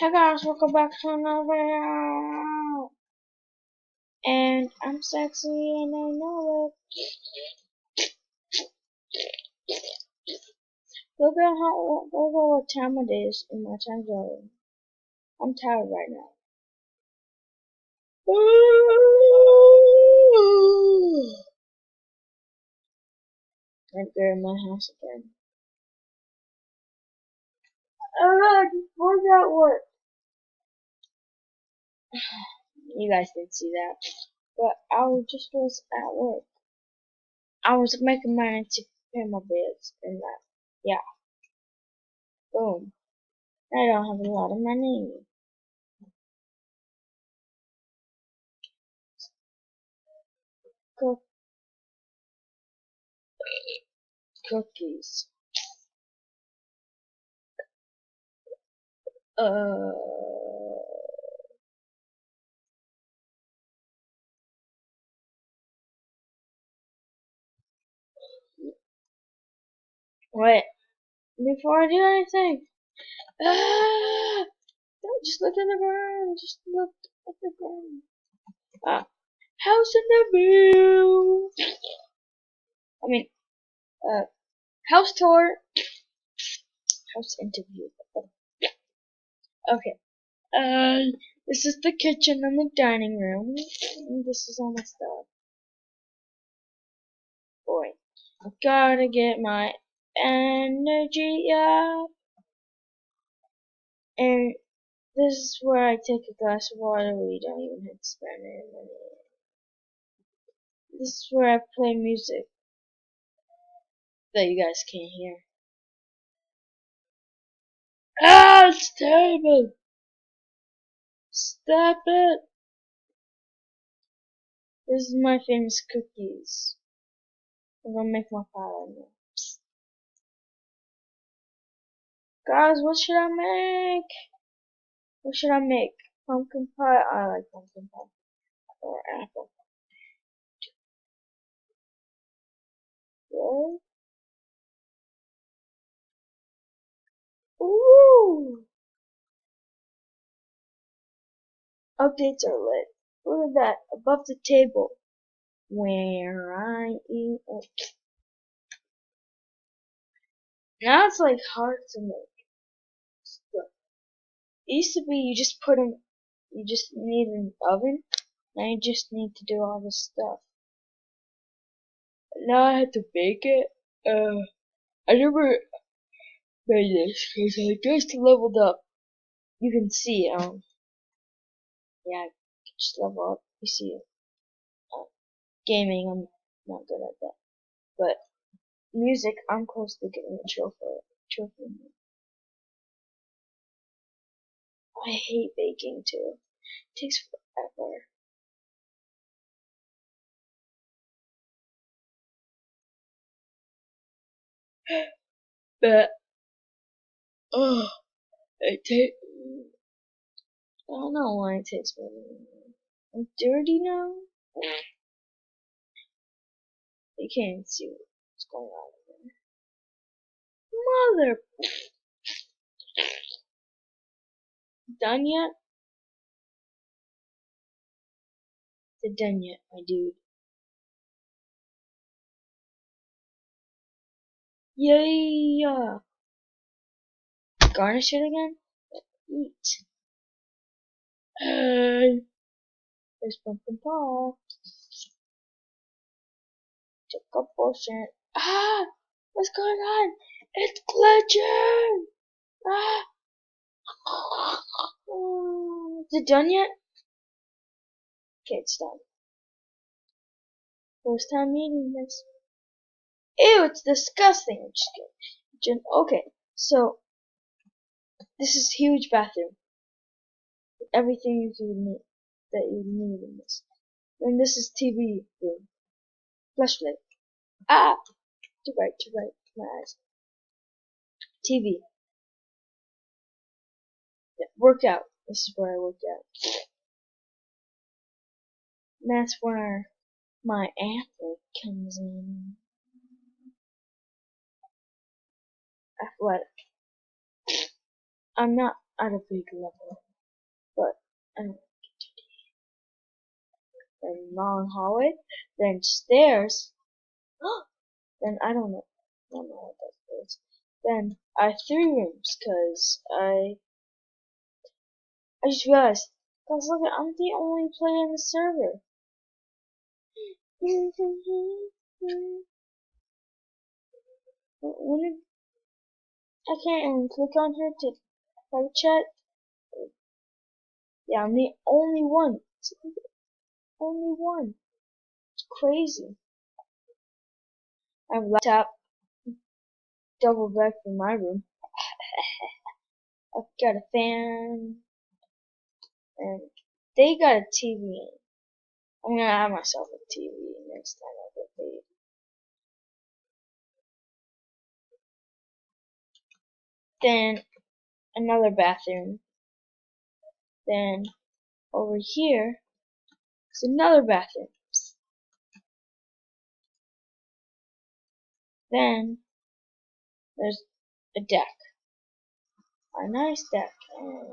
Hey guys, welcome back to another video. And I'm sexy and I know it. Look at what time it is in my time zone. I'm tired right now. I'm there in my house again. Where's that work? You guys didn't see that. But I was at work. I was making money to pay my bills and that. Yeah. Boom. I don't have a lot of money. Cookies. Uh, Wait. Before I do anything. Don't just look at the ground. Just look at the ground. House in the view. I mean, uh, house tour. House interview. Okay. This is the kitchen and the dining room. And this is all my stuff. Boy, I gotta get my energy up. And this is where I take a glass of water. We don't even have to spend any money. This is where I play music that you guys can't hear. Ah, it's terrible. Stop it. This is my famous cookies. I'm gonna make my pie right now. Guys, what should I make? What should I make? Pumpkin pie? I like pumpkin pie. Or apple. What? Ooh! Updates are lit. Look at that. Above the table. Where I eat. Oh. Now it's like hard to make stuff. It used to be you just put them, you just need an oven. Now you just need to do all this stuff. Now I have to bake it. I never made this because I just leveled up. You can see, yeah, I can just level up. You see, gaming, I'm not good at that. But music, I'm close to getting a trophy. I hate baking too. It takes forever. But, oh, it takes. I don't know why it takes forever. I'm dirty now. You can't see what's going on there. Mother. Done yet? Is it done yet, my dude? Yeah. Garnish it again? Eat. Hey. There's pumpkin pie. Took a portion. Ah! What's going on? It's glitching! Ah! Is it done yet? Okay, it's done. First time eating this. Ew, it's disgusting. I'm just kidding. Okay, so this is a huge bathroom. Everything you need that you need in this. And this is TV room. Flashlight. Ah! Too bright, my eyes. TV. Yeah, workout. This is where I work out. And that's where my athlete comes in. Athletic. I'm not at a big level, but anyway, then long hallway, then stairs, then don't know what that is. Then I have 3 rooms, cause I just realized, cause look, I'm the only player in the server. When I can't even click on her to private chat. Yeah, I'm the only one. Only one. It's crazy. I have a laptop, double bed for my room. I've got a fan, and they got a TV. I'm gonna have myself a TV next time I get paid. Then another bathroom. Then over here is another bathroom. Then there's a deck, a nice deck. And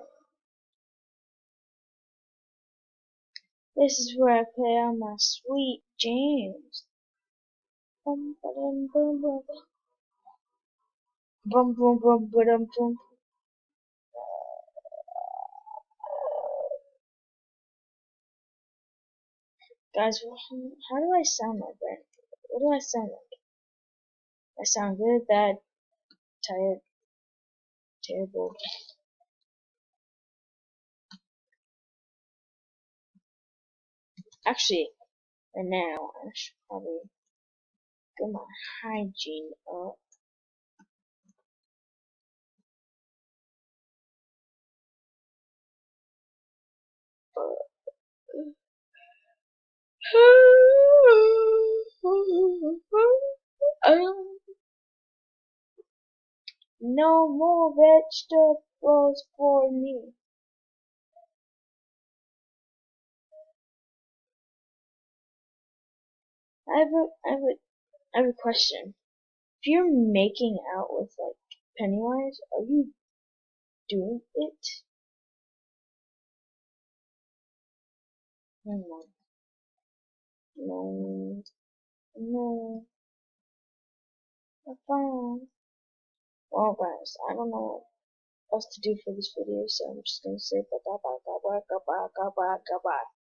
this is where I play all my sweet games. Bum bum bum bum bum bum bum bum bum. Guys, how do I sound like that? What do I sound like? I sound good, bad, tired, terrible. Actually, right now I should probably get my hygiene up. No more vegetables for me. I have a question. If you're making out with like Pennywise, are you doing it? Never mind. No, no, fine. Well, guys, I don't know what else to do for this video, so I'm just gonna say bye bye bye bye bye bye bye bye bye.